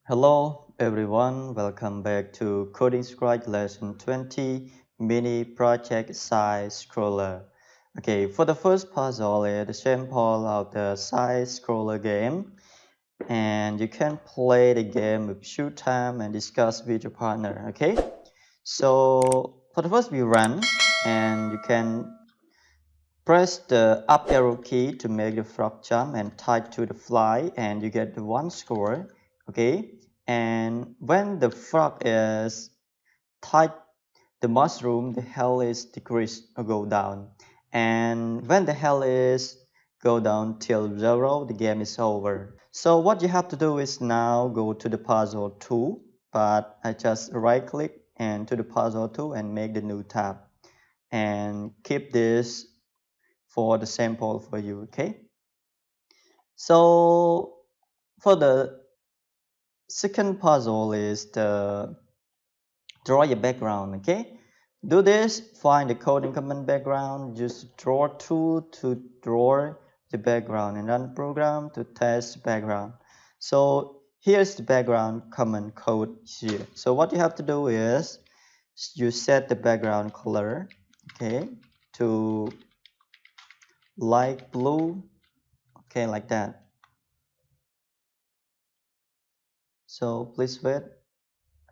Hello everyone, welcome back to Coding Sprite Lesson 20 Mini Project Side Scroller. Okay, for the first puzzle is the sample of the side scroller game, and you can play the game with showtime and discuss with your partner. Okay, so for the first we run, and you can press the up arrow key to make the frog jump and tie to the fly, and you get the one score. Okay, and when the frog is tied the mushroom, the health is decreased or go down, and when the health is go down till 0, the game is over. So what you have to do is now go to the puzzle 2, but I just right click and to the puzzle 2 and make the new tab and keep this for the sample for you. Okay, so for the second puzzle is the draw your background. Okay, do this, find the coding command background, use draw tool to draw the background and run program to test background. So here's the background command code here. So what you have to do is you set the background color, okay, to light blue, okay, like that. So please wait,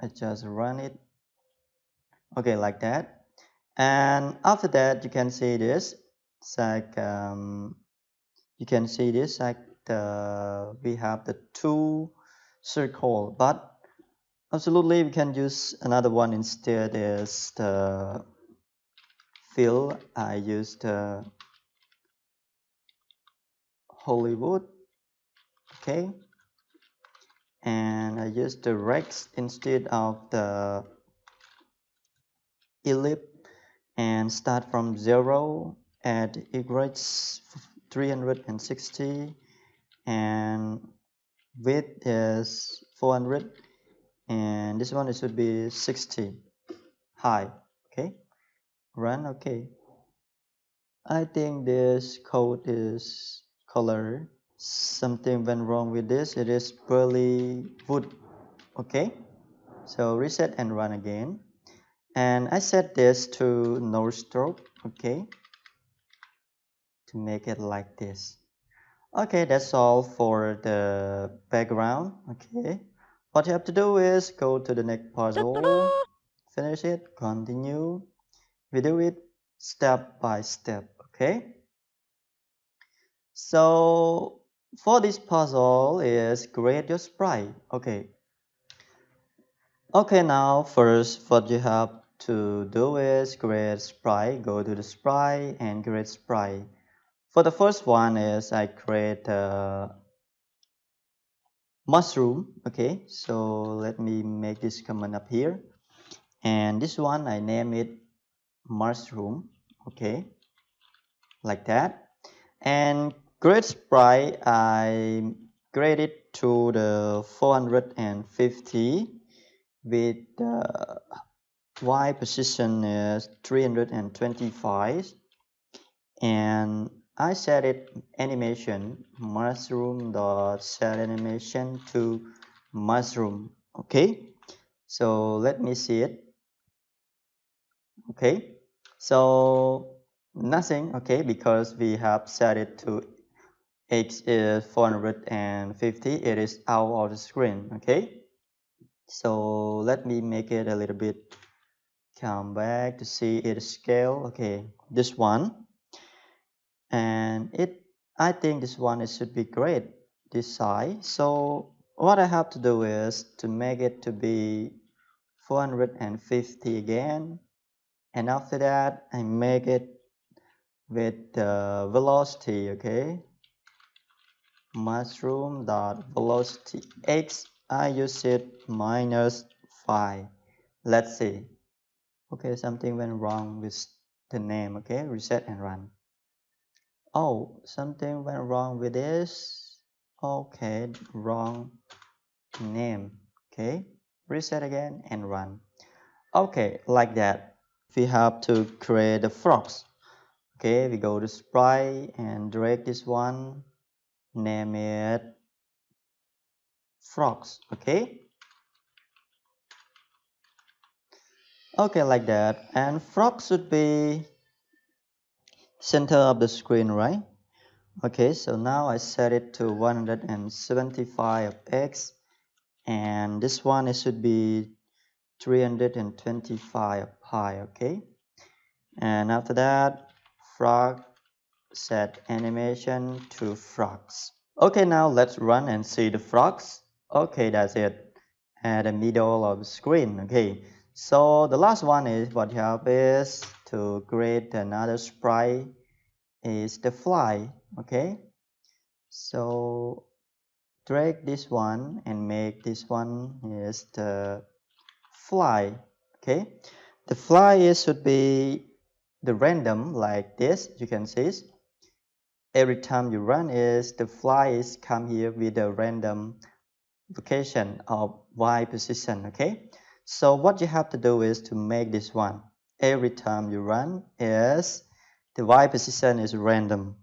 I just run it, okay, like that. And after that you can see this, it's like you can see this like we have the two circle, but absolutely we can use another one instead. Is the fill. I used Hollywood, okay, and I used the Rex instead of the ellipse, and start from 0 at equals 360, and width is 400, and this one it should be 60 high. Okay, run. Okay, I think this code is color. Something went wrong with this. It is pearly wood. Okay, so reset and run again, and I set this to no stroke. Okay, to make it like this. Okay, that's all for the background. Okay, what you have to do is go to the next puzzle, finish it, continue. We do it step by step. Okay, so for this puzzle is create your sprite. Okay, now first what you have to do is create sprite. Go to the sprite and create sprite. For the first one is I create a mushroom. Okay, so let me make this command up here, and this one I name it mushroom. Okay, like that. And create sprite, I grade it to the 450 with the y position is 325, and I set it animation mushroom dot set animation to mushroom. Okay, so let me see it. Okay, so nothing. Okay, because we have set it to x is 450, it is out of the screen. Okay, so let me make it a little bit, come back to see its scale. Okay, this one, and I think this one it should be great, this size. So what I have to do is to make it to be 450 again, and after that I make it with the velocity. Okay, mushroom dot velocity x, I use it -5. Let's see. Okay, something went wrong with the name. Okay, reset and run. Oh, something went wrong with this. Okay, wrong name. Okay, reset again and run. Okay, like that. We have to create the frogs. Okay, we go to sprite and drag this one, name it frogs. Okay, Okay, like that. And frog should be center of the screen, right? Okay, so now I set it to 175 of x, and this one it should be 325 of pi. Okay, and after that, frog, set animation to frogs. Okay, now let's run and see the frogs. Okay, that's it. At the middle of the screen. Okay, so the last one is what you have is to create another sprite is the fly. Okay, so drag this one and make this one is the fly. Okay, the fly is should be the random like this. You can see every time you run is the fly is come here with a random location of y position. Okay, so what you have to do is to make this one every time you run is the y position is random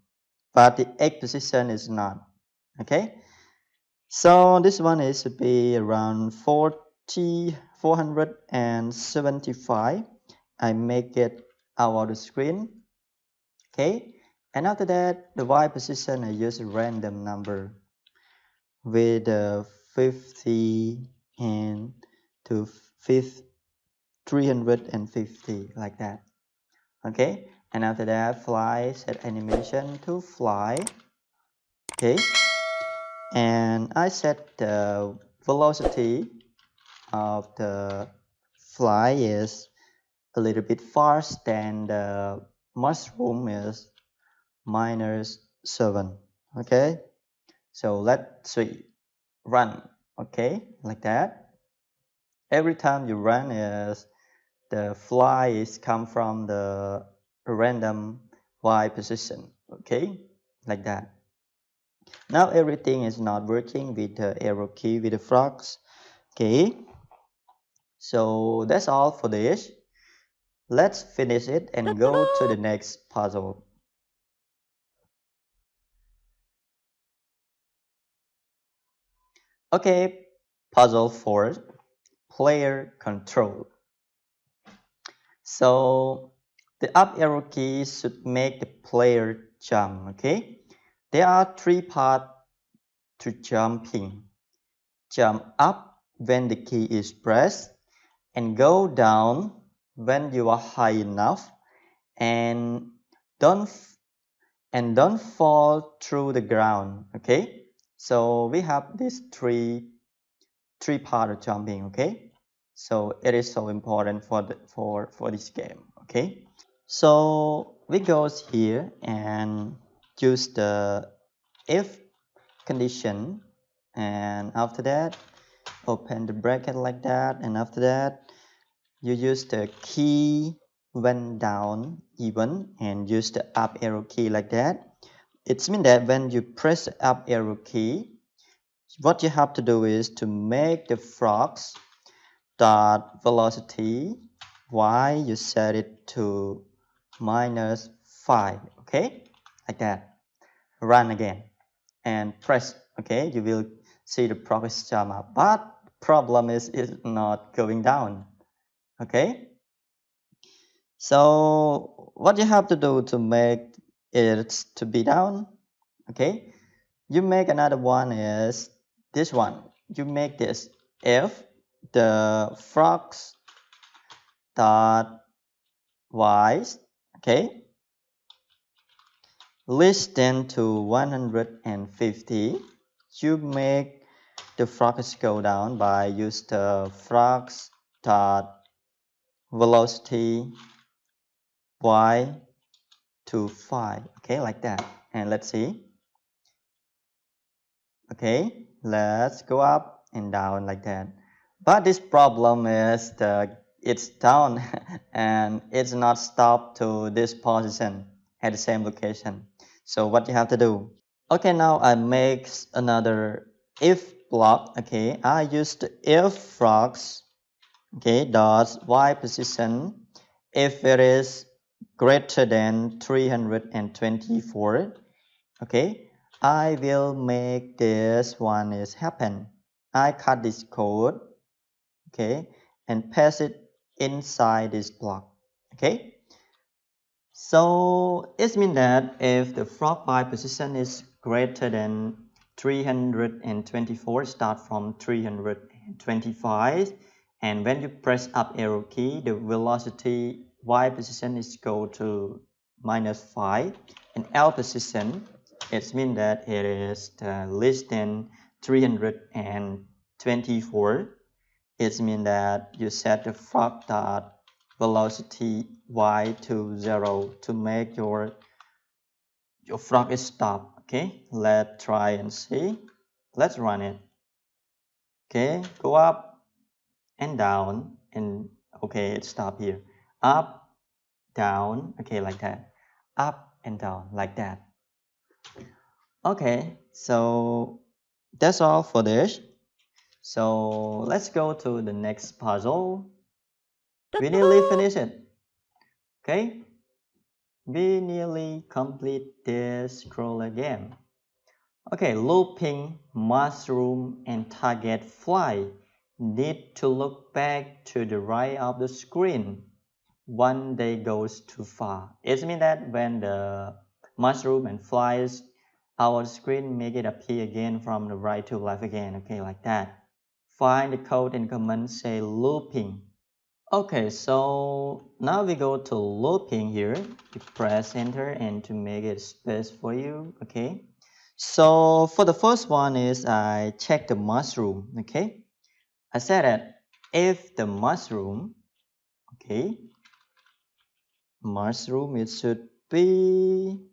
but the x position is not. Okay, so this one is to be around 475. I make it out of the screen. Okay, and after that the y position I use a random number with 50 and to 50, 350 like that. Okay, and after that fly, set animation to fly. Okay, and I set the velocity of the fly is a little bit fast than the mushroom is -7. Okay, so let's see, run. Okay, like that. Every time you run is the fly is come from the random y position. Okay, like that. Now everything is not working with the arrow key with the frogs. Okay, so that's all for this. Let's finish it and go to the next puzzle. Okay, puzzle 4, player control. So the up arrow key should make the player jump. Okay, there are 3 parts to jumping. Jump up when the key is pressed and go down when you are high enough, and don't don't fall through the ground. Okay, so we have these three part of jumping. Okay, so it is so important for for this game. Okay, so we goes here and use the if condition, and after that open the bracket like that, and after that you use the key when down even and use the up arrow key like that. It means that when you press the up arrow key, what you have to do is to make the frogs dot velocity y, you set it to -5. Okay, like that. Run again and press. Okay, you will see the progress jump up, but problem is it's not going down. Okay, so what you have to do to make it to be down, okay, you make another one is this one. You make this if the frogs dot y, okay, less than to 150, you make the frogs go down by use the frogs dot velocity y to 5. Okay, like that. And let's see. Okay, let's go up and down like that. But this problem is it's down and it's not stopped to this position at the same location. So what you have to do? Okay, now I make another if block. Okay, I use the if frogs. Okay, dot y position if it is greater than 324. Okay, I will make this one is happen. I cut this code, okay, and paste it inside this block. Okay, so it means that if the frog y position is greater than 324, start from 325, and when you press up arrow key, the velocity y position is go to -5, and L position, it means that it is less than 324. It means that you set the frog dot velocity y to 0 to make your frog stop. Okay, let's try and see. Let's run it. Okay, go up and down, and okay, it stop here. Up, down, okay, like that. Up and down, like that. Okay, so that's all for this. So let's go to the next puzzle. We nearly finished it. Okay, we nearly complete this scroller game. Okay, looping, mushroom, and target fly need to look back to the right of the screen. One day goes too far. It means that when the mushroom and flies, our screen make it appear again from the right to left again. Okay, like that. Find the code and command say looping. Okay, so now we go to looping here. You press enter and to make it space for you. Okay, so for the first one is I check the mushroom. Okay, I said that if the mushroom, okay, mushroom, it should be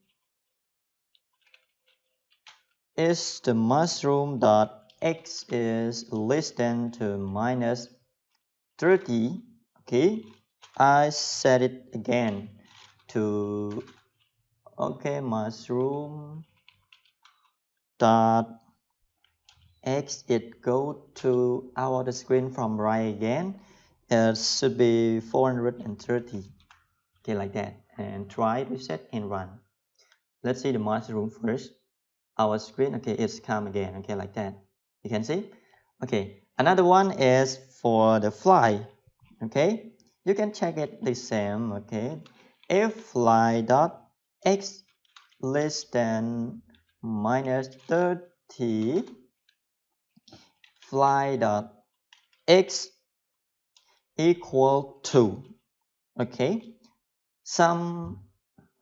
is the mushroom dot x is less than to -30. Okay, I set it again to, okay, mushroom dot x, it go to our the screen from right again. It should be 430. Okay, like that, and try reset and run. Let's see the mushroom first. Our screen, okay, it's come again. Okay, like that, you can see. Okay, another one is for the fly. Okay, you can check it the same. Okay, if fly dot x less than -30, fly dot x equal to, okay, some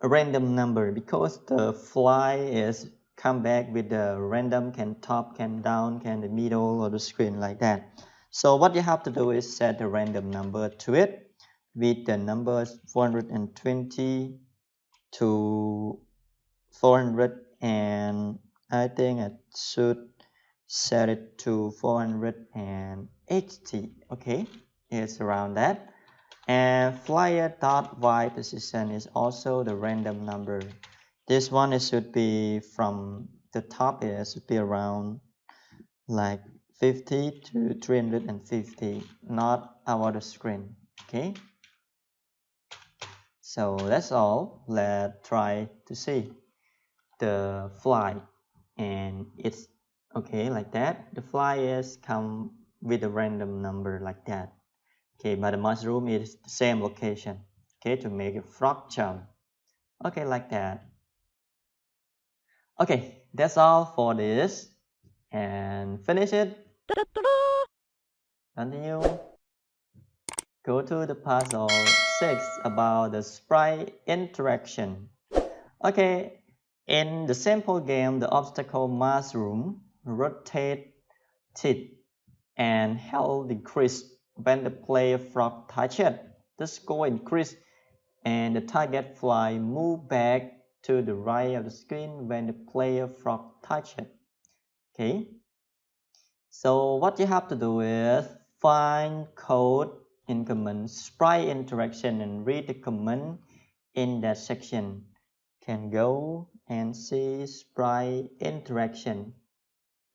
random number, because the fly is come back with the random, can top, can down, can the middle or the screen, like that. So what you have to do is set a random number to it with the numbers 420 to 400, and I think I should set it to 480. Okay, it's around that. And flyer dot y position is also the random number. This one, it should be from the top, it should be around like 50 to 350, not our the screen. Okay, so that's all. Let's try to see the fly, and it's okay like that. The fly is come with a random number like that. Okay, but the mushroom is the same location. Okay, to make a frog jump. Okay, like that. Okay, that's all for this, and finish it. Continue. Go to the puzzle 6 about the sprite interaction. Okay, in the sample game, the obstacle mushroom rotated and health decreased when the player frog touched it. The score increased and the target fly moved back to the right of the screen when the player frog touched it. Okay, so what you have to do is find code in command sprite interaction and read the command in that section. Can go and see sprite interaction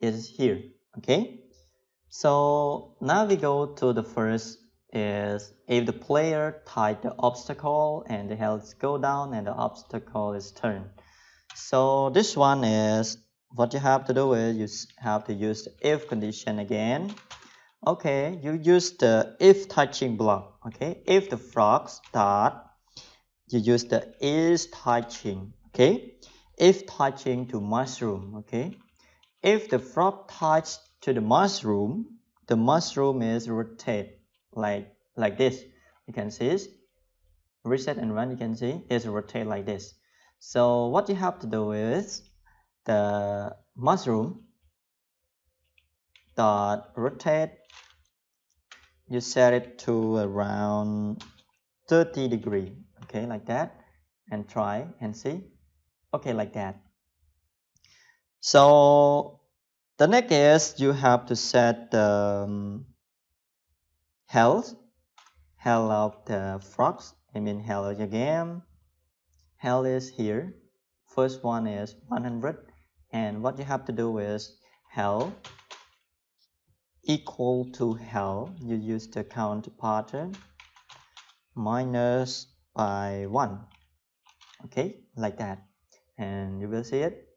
is here. Okay, so now we go to the first is if the player type the obstacle and the health go down and the obstacle is turned. So this one is what you have to do is you have to use the if condition again. Okay, you use the if touching block. Okay, if the frog start, you use the is touching. Okay, if touching to mushroom. Okay, if the frog touch to the mushroom is rotate like this. You can see it. Reset and run. You can see it's rotate like this. So what you have to do is the mushroom dot rotate. You set it to around 30 degree. Okay, like that, and try and see. Okay, like that. So the next is you have to set the health of the frogs. I mean health of your game. Health is here. First one is 100, and what you have to do is health equal to health. You use the count pattern minus by 1. Okay, like that, and you will see it.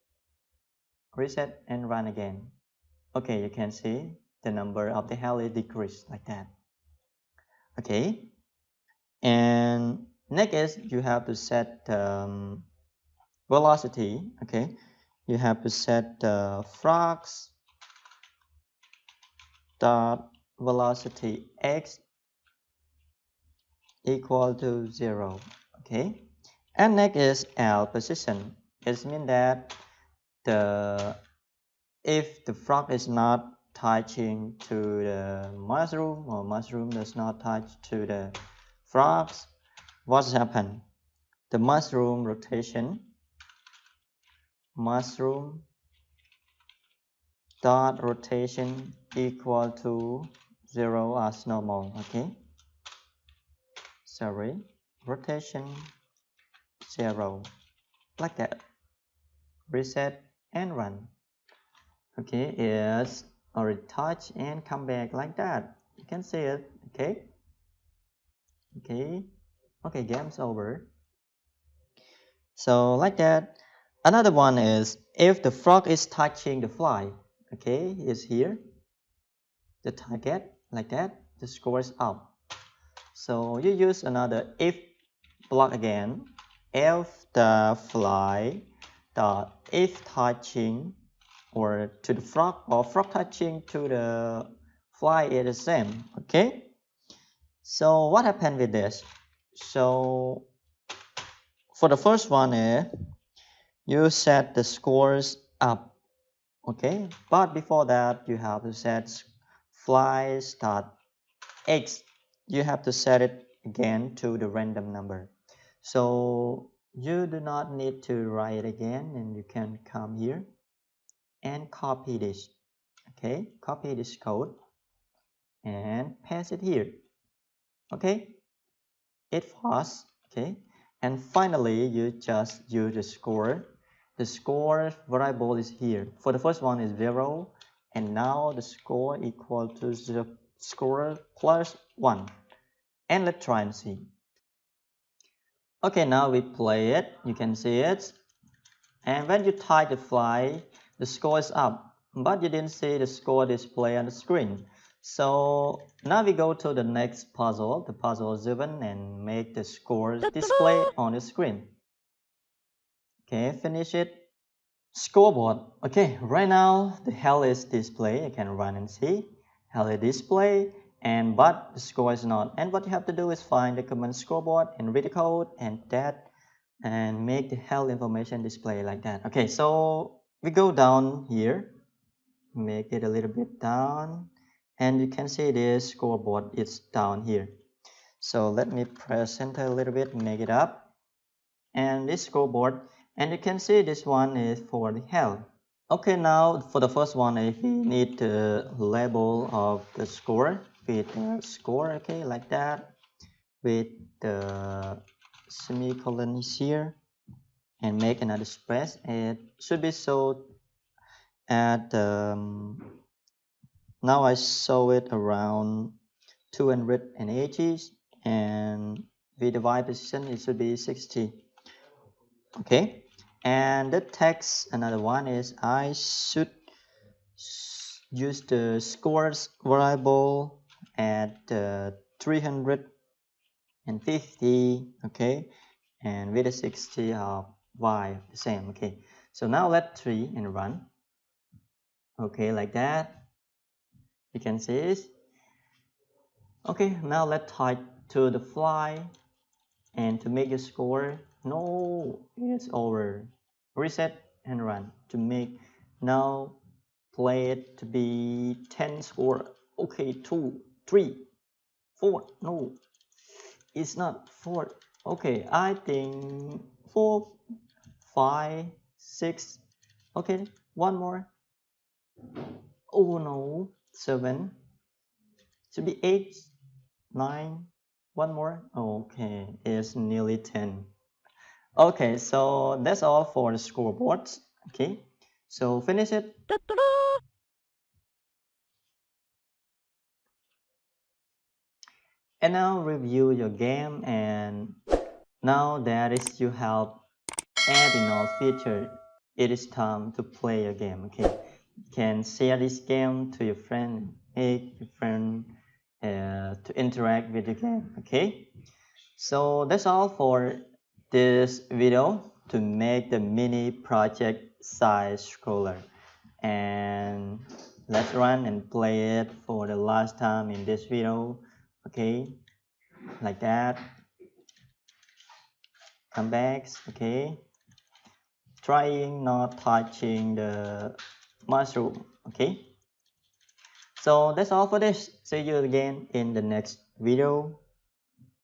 Reset and run again. Okay, you can see the number of the health is decreased like that. Okay, and next is you have to set velocity. Okay, you have to set the frogs dot velocity x equal to 0. Okay, and next is L position. It means that the if the frog is not touching to the mushroom or mushroom does not touch to the frogs, what's happened? The mushroom rotation, mushroom dot rotation equal to 0 as normal. Okay, sorry, rotation 0 like that. Reset and run. Okay, it's already touch and come back like that. You can see it. Okay, okay, game's over. So like that. Another one is if the frog is touching the fly. Okay, is here the target like that. The score is up. So you use another if block again. If the fly dot if touching or to the frog or frog touching to the fly is the same. Okay, so what happened with this? So for the first one you set the scores up. Okay, but before that you have to set fly start x. You have to set it again to the random number. So you do not need to write it again, and you can come here and copy this. Okay, copy this code and paste it here. Okay, it was okay, and finally you just use the score. The score variable is here. For the first one is 0, and now the score equal to the score plus 1. And let's try and see. Okay, now we play it. You can see it. And when you type the fly, the score is up, but you didn't see the score display on the screen. So now we go to the next puzzle, the puzzle 7, and make the scores display on the screen. Okay, finish it. Scoreboard. Okay, right now the hell is display. You can run and see. Hell is display, and but the score is not. And what you have to do is find the command scoreboard and read the code and that and make the health information display like that. Okay, so we go down here, make it a little bit down, and you can see this scoreboard is down here. So let me press enter a little bit, make it up, and this scoreboard, and you can see this one is for the health. Okay, now for the first one, we need the label of the score with the score, okay, like that, with the semicolon is here, and make another space. It should be so at now I saw it around 280, and with the y position it should be 60. Okay, and the text, another one is I should use the scores variable at 350, okay, and with the 60 of y the same. Okay, so now let 3 and run. Okay, like that you can see it. Okay, now let's type to the fly, and to make the score, no, it's over. Reset and run to make now play it to be 10 score. Okay, 2 3 4, no, it's not 4. Okay, I think 4 5 6. Okay, one more. Oh no, 7, should be 8 9, one more. Okay, it's nearly 10. Okay, so that's all for the scoreboards. Okay, so finish it. And now review your game, and now that is you have added all feature, it is time to play a game. Okay, you can share this game to your friend, make your friend to interact with the game. Okay, so that's all for this video to make the mini project size scroller, and let's run and play it for the last time in this video. Okay, like that, come back. Okay, trying not touching the mushroom. Okay, so that's all for this. See you again in the next video.